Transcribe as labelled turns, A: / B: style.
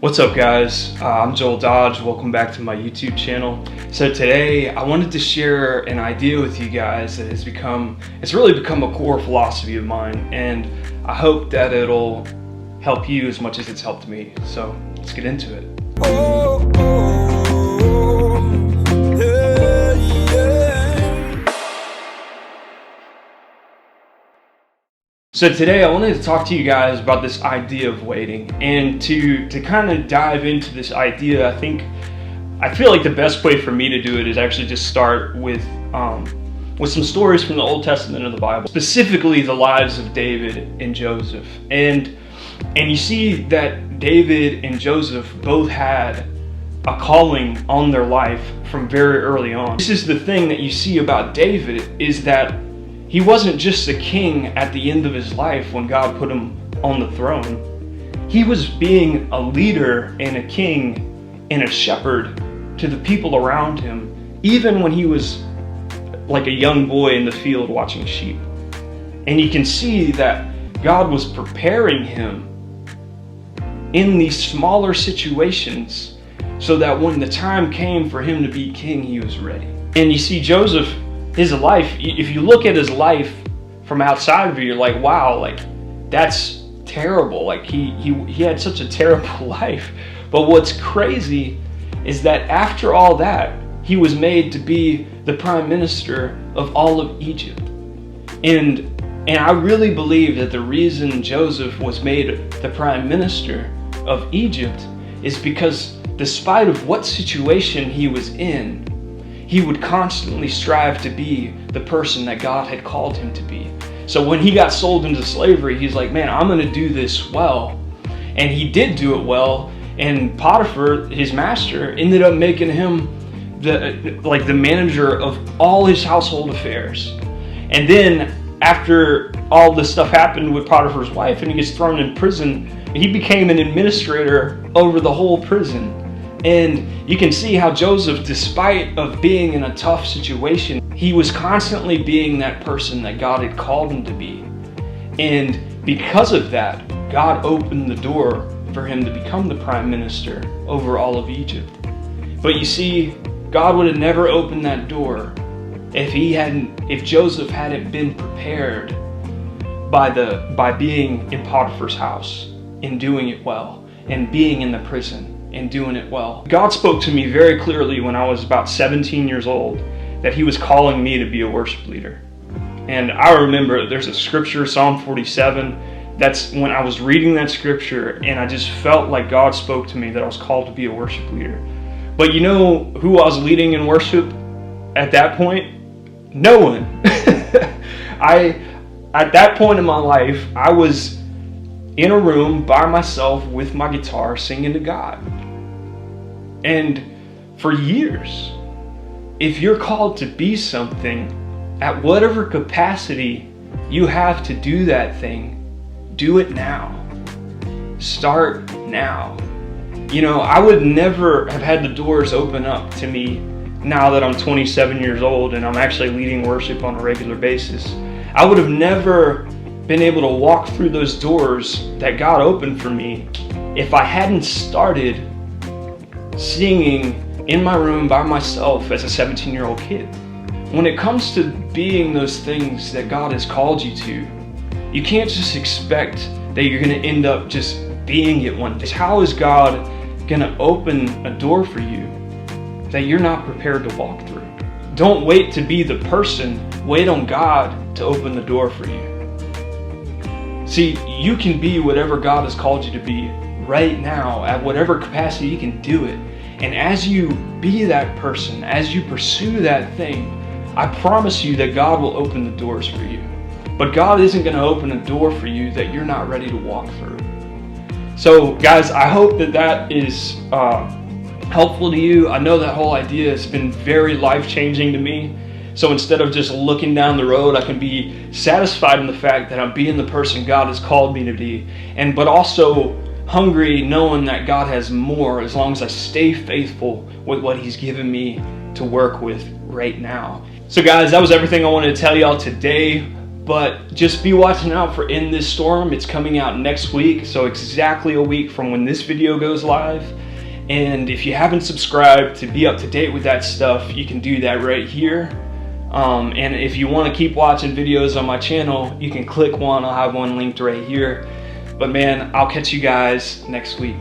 A: What's up, guys? I'm Joel Dodge. Welcome back to my YouTube channel. So today I wanted to share an idea with you guys that it's really become a core philosophy of mine, and I hope that it'll help you as much as it's helped me. So let's get into it. So today I wanted to talk to you guys about this idea of waiting, and to kind of dive into this idea, I feel like the best way for me to do it is actually just start with some stories from the Old Testament of the Bible, specifically the lives of David and Joseph. And you see that David and Joseph both had a calling on their life from very early on. This is the thing that you see about David, is that he wasn't just a king at the end of his life when God put him on the throne. He was being a leader and a king and a shepherd to the people around him, even when he was like a young boy in the field watching sheep. And you can see that God was preparing him in these smaller situations so that when the time came for him to be king, he was ready. And you see Joseph, his life, if you look at his life from outside of you, you're like, wow, like that's terrible. Like he had such a terrible life. But what's crazy is that after all that, he was made to be the prime minister of all of Egypt. And I really believe that the reason Joseph was made the prime minister of Egypt is because despite of what situation he was in, he would constantly strive to be the person that God had called him to be. So when he got sold into slavery, he's like, man, I'm going to do this well. And he did do it well. And Potiphar, his master, ended up making him the manager of all his household affairs. And then after all this stuff happened with Potiphar's wife and he gets thrown in prison, he became an administrator over the whole prison. And you can see how Joseph, despite of being in a tough situation, he was constantly being that person that God had called him to be. And because of that, God opened the door for him to become the prime minister over all of Egypt. But you see, God would have never opened that door if Joseph hadn't been prepared by being in Potiphar's house and doing it well, and being in the prison and doing it well. God spoke to me very clearly when I was about 17 years old that he was calling me to be a worship leader. And I remember there's a scripture, Psalm 47, that's when I was reading that scripture and I just felt like God spoke to me that I was called to be a worship leader. But you know who I was leading in worship at that point? No one. At that point in my life, I was in a room by myself with my guitar singing to God. And for years, if you're called to be something, at whatever capacity you have to do that thing, do it now. Start now. You know, I would never have had the doors open up to me now that I'm 27 years old and I'm actually leading worship on a regular basis. I would have never been able to walk through those doors that God opened for me if I hadn't started singing in my room by myself as a 17-year-old kid. When it comes to being those things that God has called you to, you can't just expect that you're going to end up just being it one day. How is God going to open a door for you that you're not prepared to walk through? Don't wait to be the person. Wait on God to open the door for you. See, you can be whatever God has called you to be right now, at whatever capacity you can do it. And as you be that person, as you pursue that thing, I promise you that God will open the doors for you. But God isn't going to open a door for you that you're not ready to walk through. So guys, I hope that is helpful to you. I know that whole idea has been very life-changing to me. So instead of just looking down the road, I can be satisfied in the fact that I'm being the person God has called me to be, but also hungry knowing that God has more as long as I stay faithful with what he's given me to work with right now. So guys, that was everything I wanted to tell y'all today. But just be watching out for In This Storm. It's coming out next week, so exactly a week from when this video goes live. And if you haven't subscribed to be up to date with that stuff, you can do that right here. And if you want to keep watching videos on my channel, you can click one. I'll have one linked right here. But man, I'll catch you guys next week.